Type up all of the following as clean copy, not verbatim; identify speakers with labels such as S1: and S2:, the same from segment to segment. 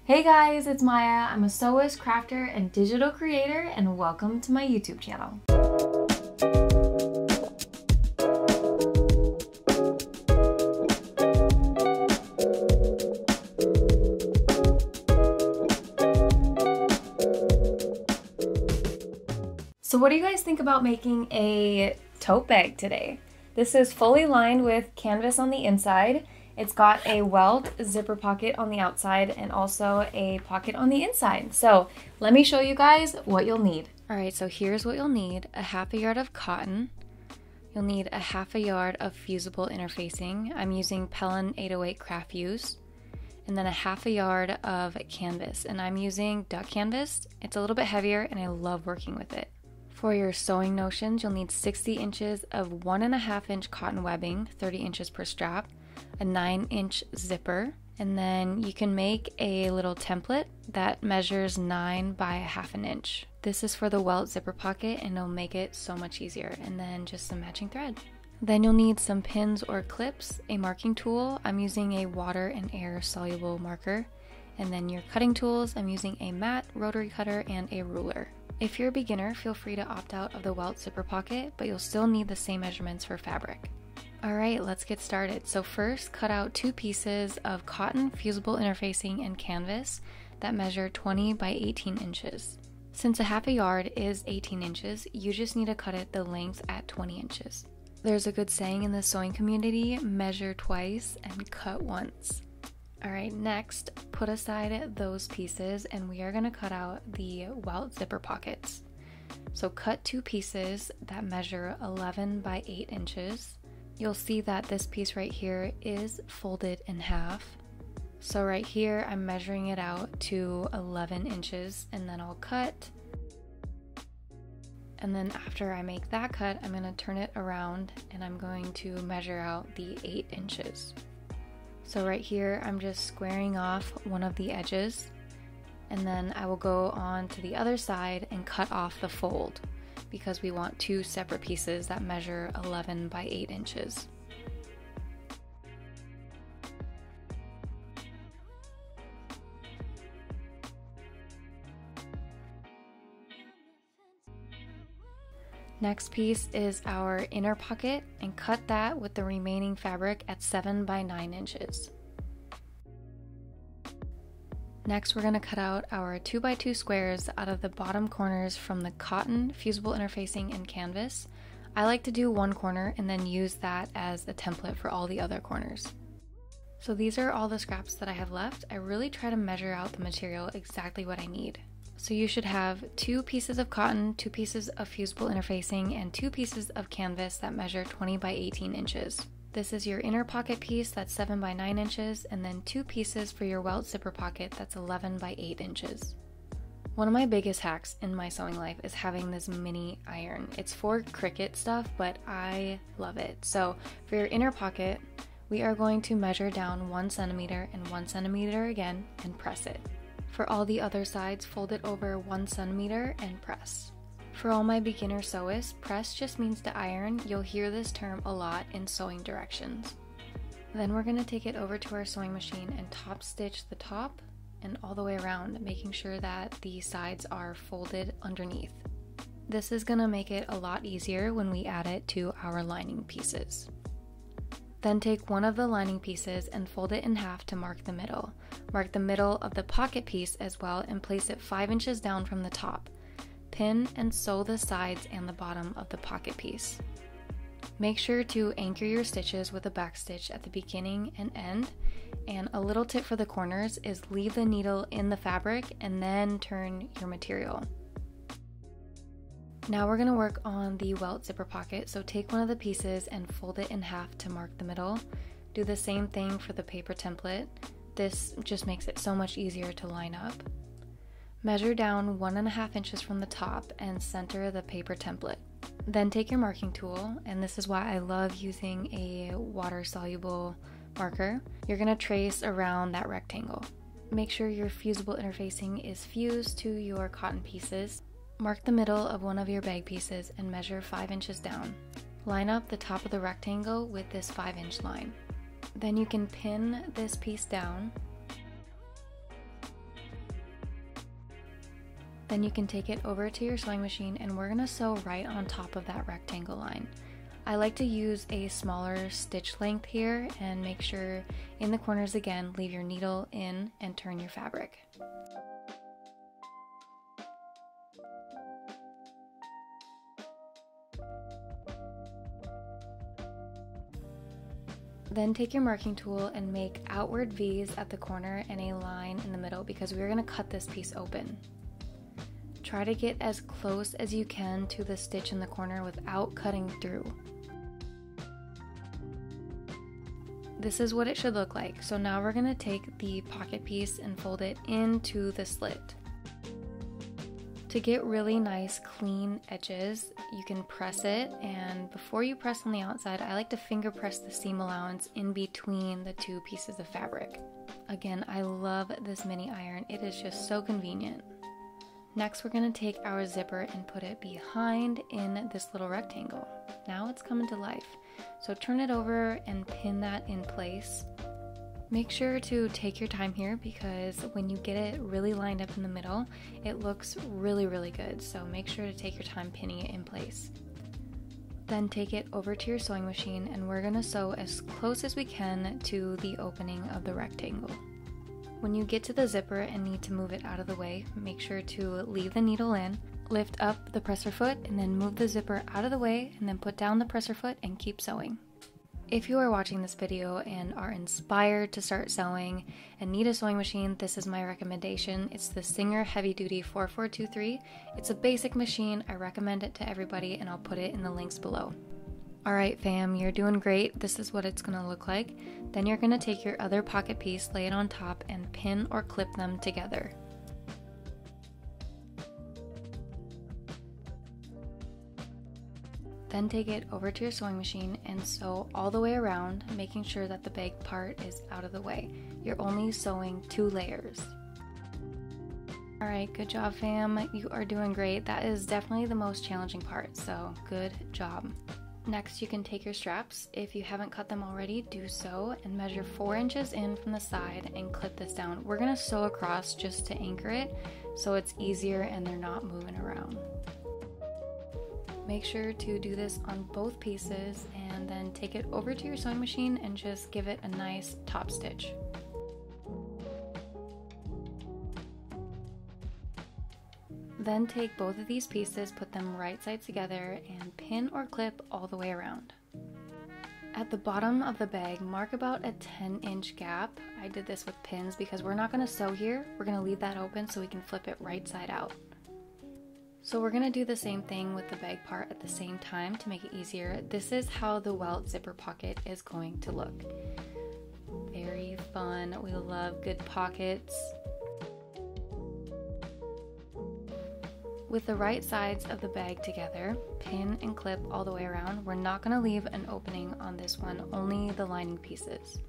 S1: Hey guys, it's Maya. I'm a sewist, crafter, and digital creator, and welcome to my YouTube channel. So what do you guys think about making a tote bag today? This is fully lined with canvas on the inside. It's got a welt zipper pocket on the outside and also a pocket on the inside. So let me show you guys what you'll need. All right, so here's what you'll need. A half a yard of cotton. You'll need a half a yard of fusible interfacing. I'm using Pellin 808 Craft Fuse. And then a half a yard of canvas. And I'm using duck canvas. It's a little bit heavier and I love working with it. For your sewing notions, you'll need 60 inches of 1.5 inch cotton webbing, 30 inches per strap, a 9-inch zipper, and then you can make a little template that measures 9 by 1/2 inch. This is for the welt zipper pocket and it'll make it so much easier, and then just some matching thread. Then you'll need some pins or clips, a marking tool. I'm using a water and air soluble marker, and then your cutting tools. I'm using a mat, rotary cutter, and a ruler. If you're a beginner, feel free to opt out of the welt zipper pocket, but you'll still need the same measurements for fabric. Alright, let's get started. So first, cut out 2 pieces of cotton, fusible interfacing, and canvas that measure 20 by 18 inches. Since a half a yard is 18 inches, you just need to cut it the length at 20 inches. There's a good saying in the sewing community, measure twice and cut once. Alright, next, put aside those pieces and we are going to cut out the welt zipper pockets. So cut 2 pieces that measure 11 by 8 inches. You'll see that this piece right here is folded in half. So right here, I'm measuring it out to 11 inches and then I'll cut. And then after I make that cut, I'm going to turn it around and I'm going to measure out the 8 inches. So right here, I'm just squaring off one of the edges and then I will go on to the other side and cut off the fold, because we want 2 separate pieces that measure 11 by 8 inches. Next piece is our inner pocket, and cut that with the remaining fabric at 7 by 9 inches. Next, we're going to cut out our 2 by 2 squares out of the bottom corners from the cotton, fusible interfacing, and canvas. I like to do one corner and then use that as a template for all the other corners. So these are all the scraps that I have left. I really try to measure out the material exactly what I need. So you should have 2 pieces of cotton, 2 pieces of fusible interfacing, and 2 pieces of canvas that measure 20 by 18 inches. This is your inner pocket piece that's 7 by 9 inches, and then 2 pieces for your welt zipper pocket that's 11 by 8 inches. One of my biggest hacks in my sewing life is having this mini iron. It's for Cricut stuff, but I love it. So for your inner pocket, we are going to measure down 1 centimeter and 1 centimeter again and press it. For all the other sides, fold it over 1 centimeter and press. For all my beginner sewists, press just means to iron. You'll hear this term a lot in sewing directions. Then we're going to take it over to our sewing machine and top stitch the top and all the way around, making sure that the sides are folded underneath. This is going to make it a lot easier when we add it to our lining pieces. Then take one of the lining pieces and fold it in half to mark the middle. Mark the middle of the pocket piece as well and place it 5 inches down from the top. Pin and sew the sides and the bottom of the pocket piece. Make sure to anchor your stitches with a back stitch at the beginning and end, and a little tip for the corners is leave the needle in the fabric and then turn your material. Now we're going to work on the welt zipper pocket, so take one of the pieces and fold it in half to mark the middle. Do the same thing for the paper template. This just makes it so much easier to line up. Measure down 1.5 inches from the top and center the paper template. Then take your marking tool, and this is why I love using a water-soluble marker. You're going to trace around that rectangle. Make sure your fusible interfacing is fused to your cotton pieces. Mark the middle of one of your bag pieces and measure 5 inches down. Line up the top of the rectangle with this 5-inch line. Then you can pin this piece down Then you can take it over to your sewing machine and we're gonna sew right on top of that rectangle line. I like to use a smaller stitch length here and make sure in the corners again, leave your needle in and turn your fabric. Then take your marking tool and make outward V's at the corner and a line in the middle because we're going to cut this piece open. Try to get as close as you can to the stitch in the corner without cutting through. This is what it should look like. So now we're going to take the pocket piece and fold it into the slit. To get really nice clean edges, you can press it, and before you press on the outside, I like to finger press the seam allowance in between the two pieces of fabric. Again, I love this mini iron. It is just so convenient. Next, we're going to take our zipper and put it behind in this little rectangle. Now it's coming to life. So turn it over and pin that in place. Make sure to take your time here because when you get it really lined up in the middle, it looks really good. So make sure to take your time pinning it in place. Then take it over to your sewing machine and we're gonna sew as close as we can to the opening of the rectangle. When you get to the zipper and need to move it out of the way, make sure to leave the needle in, lift up the presser foot and then move the zipper out of the way and then put down the presser foot and keep sewing. If you are watching this video and are inspired to start sewing and need a sewing machine, this is my recommendation. It's the Singer Heavy Duty 4423. It's a basic machine. I recommend it to everybody and I'll put it in the links below. Alright fam, you're doing great. This is what it's going to look like. Then you're going to take your other pocket piece, lay it on top, and pin or clip them together. Then take it over to your sewing machine and sew all the way around, making sure that the bag part is out of the way. You're only sewing 2 layers. Alright, good job fam. You are doing great. That is definitely the most challenging part, so good job. Next, you can take your straps. If you haven't cut them already, do so and measure 4 inches in from the side and clip this down. We're going to sew across just to anchor it so it's easier and they're not moving around. Make sure to do this on both pieces and then take it over to your sewing machine and just give it a nice top stitch. Then take both of these pieces, put them right sides together and pin or clip all the way around. At the bottom of the bag, mark about a 10-inch gap. I did this with pins because we're not going to sew here. We're going to leave that open so we can flip it right side out. So we're going to do the same thing with the bag part at the same time to make it easier. This is how the welt zipper pocket is going to look. Very fun. We love good pockets. With the right sides of the bag together, pin and clip all the way around. We're not going to leave an opening on this one, only the lining pieces.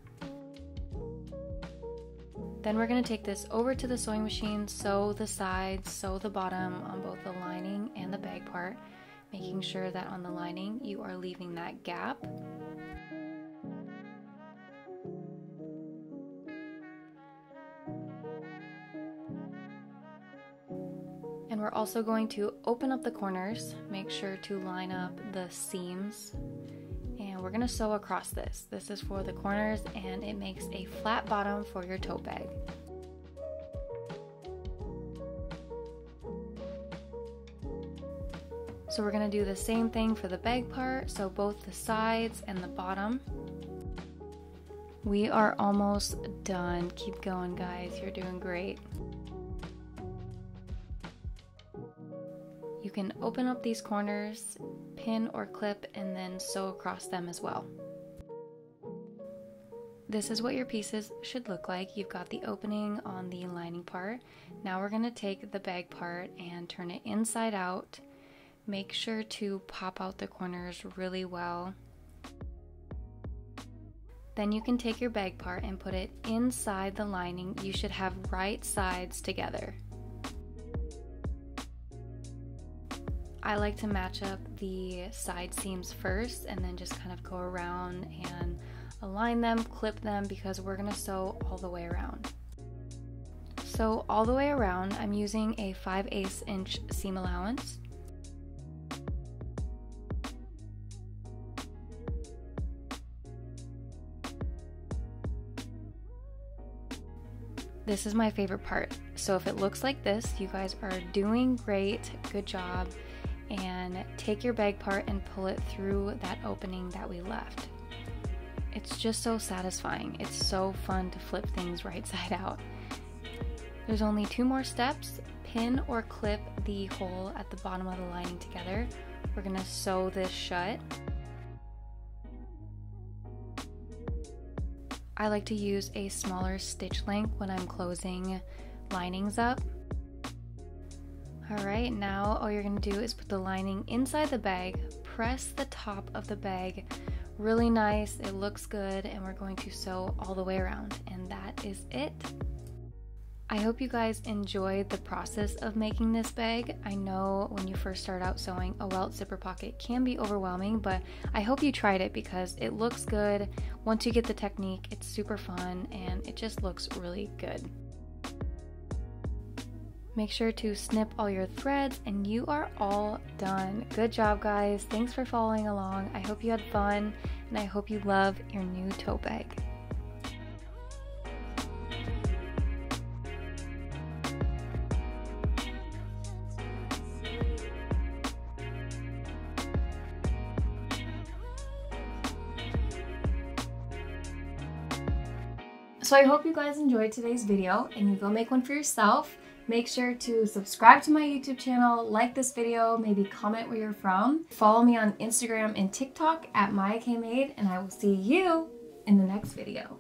S1: Then we're going to take this over to the sewing machine, sew the sides, sew the bottom on both the lining and the bag part, making sure that on the lining you are leaving that gap. And we're also going to open up the corners, make sure to line up the seams. And we're going to sew across this. This is for the corners and it makes a flat bottom for your tote bag. So we're going to do the same thing for the bag part, so both the sides and the bottom. We are almost done. Keep going guys, you're doing great. You can open up these corners, pin or clip, and then sew across them as well. This is what your pieces should look like. You've got the opening on the lining part. Now we're going to take the bag part and turn it inside out. Make sure to pop out the corners really well. Then you can take your bag part and put it inside the lining. You should have right sides together. I like to match up the side seams first and then just kind of go around and align them, clip them, because we're going to sew all the way around. So all the way around, I'm using a 5/8 inch seam allowance. This is my favorite part. So if it looks like this, you guys are doing great, good job. And take your bag part and pull it through that opening that we left. It's just so satisfying. It's so fun to flip things right side out. There's only 2 more steps. Pin or clip the hole at the bottom of the lining together. We're gonna sew this shut. I like to use a smaller stitch length when I'm closing linings up. Alright, now all you're going to do is put the lining inside the bag, press the top of the bag really nice, it looks good, and we're going to sew all the way around, and that is it. I hope you guys enjoyed the process of making this bag. I know when you first start out sewing, a welt zipper pocket can be overwhelming, but I hope you tried it because it looks good. Once you get the technique, it's super fun and it just looks really good. Make sure to snip all your threads and you are all done. Good job, guys. Thanks for following along. I hope you had fun and I hope you love your new tote bag. So I hope you guys enjoyed today's video and you go make one for yourself. Make sure to subscribe to my YouTube channel, like this video, maybe comment where you're from. Follow me on Instagram and TikTok at MayaKMade, and I will see you in the next video.